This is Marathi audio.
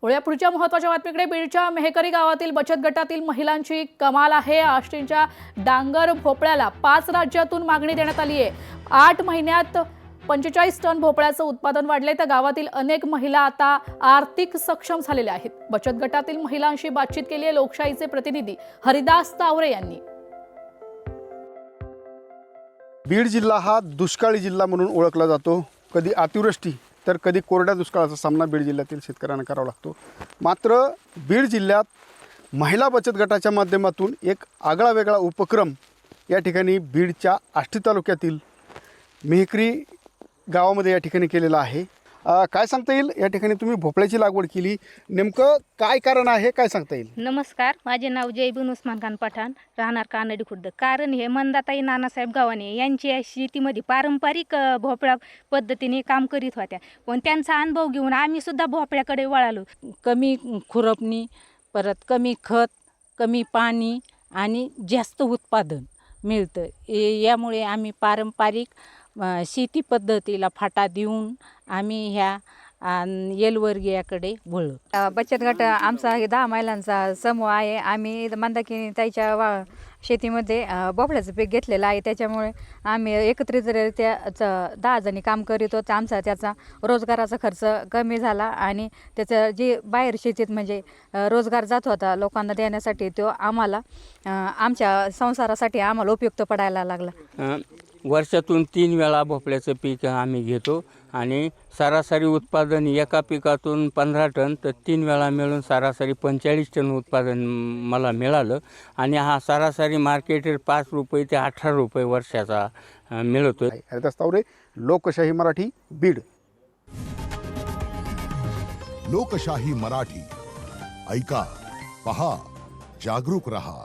वळूया पुढच्या महत्त्वाच्या बातमीकडे। बीडच्या मेहकरी गावातील बचत गटातील महिलांची कमाल आहे। आष्टींच्या डांगर भोपळ्याला 5 राज्यातून मागणी देण्यात आली आहे। 8 महिन्यात 45 टन भोपळ्याचं उत्पादन वाढले, तर गावातील अनेक महिला आता आर्थिक सक्षम झालेल्या आहेत। बचत गटातील महिलांशी बातचीत केली आहे लोकशाहीचे प्रतिनिधी हरिदास तावरे यांनी। बीड जिल्हा हा दुष्काळी जिल्हा म्हणून ओळखला जातो। कधी अतिवृष्टी तर कधी कोरड्या दुष्काळाचा सामना बीड जिल्ह्यातील शेतकऱ्यांना करावा लागतो। मात्र बीड जिल्ह्यात महिला बचत गटाच्या माध्यमातून एक आगळा वेगळा उपक्रम या ठिकाणी बीडच्या आष्टी तालुक्यातील मेहकरी गावामध्ये या ठिकाणी केलेला आहे। काय सांगता येईल, या ठिकाणी तुम्ही भोपळ्याची लागवड केली, नेमकं काय कारण आहे, काय सांगता येईल? नमस्कार, माझे नाव जयबीन उस्मान खान पठाण, राहणार कानडी खुर्द। कारण हे मंदाताई नानासाहेब गावाने यांची शेतीमध्ये पारंपरिक भोपळा पद्धतीने काम करीत होत्या, पण त्यांचा अनुभव घेऊन आम्ही सुद्धा भोपळ्याकडे वळालो। कमी खुरपणी, परत कमी खत, कमी पाणी आणि जास्त उत्पादन मिळतं। यामुळे आम्ही पारंपरिक शेती पद्धतीला फाटा देऊन आम्ही ह्या एलवर्गीयाकडे वळलो। बचत गट आमचा 10 महिलांचा समूह आहे। आम्ही मंदाकिनी ताईच्या शेतीमध्ये भोपळ्याचं पीक घेतलेलं आहे, त्याच्यामुळे आम्ही एकत्रितरित्या 10 जणी काम करीत होतो। आमचा त्याचा रोजगाराचा खर्च कमी झाला आणि त्याचं जे बाहेर शेतीत म्हणजे रोजगार जात होता लोकांना देण्यासाठी, तो आम्हाला आमच्या संसारासाठी आम्हाला उपयुक्त पडायला लागला। वर्षातून 3 वेळा भोपळ्याचं पीक आम्ही घेतो आणि सरासरी उत्पादन एका पिकातून 15 टन, तर 3 वेळा मिळून सरासरी 45 टन उत्पादन मला मिळालं आणि हा सरासरी मार्केट रेट 5 रुपये ते 18 रुपये वर्षाचा मिळतो। हरिदास तावरे, लोकशाही मराठी, बीड। लोकशाही मराठी, ऐका, पहा, जागरूक रहा।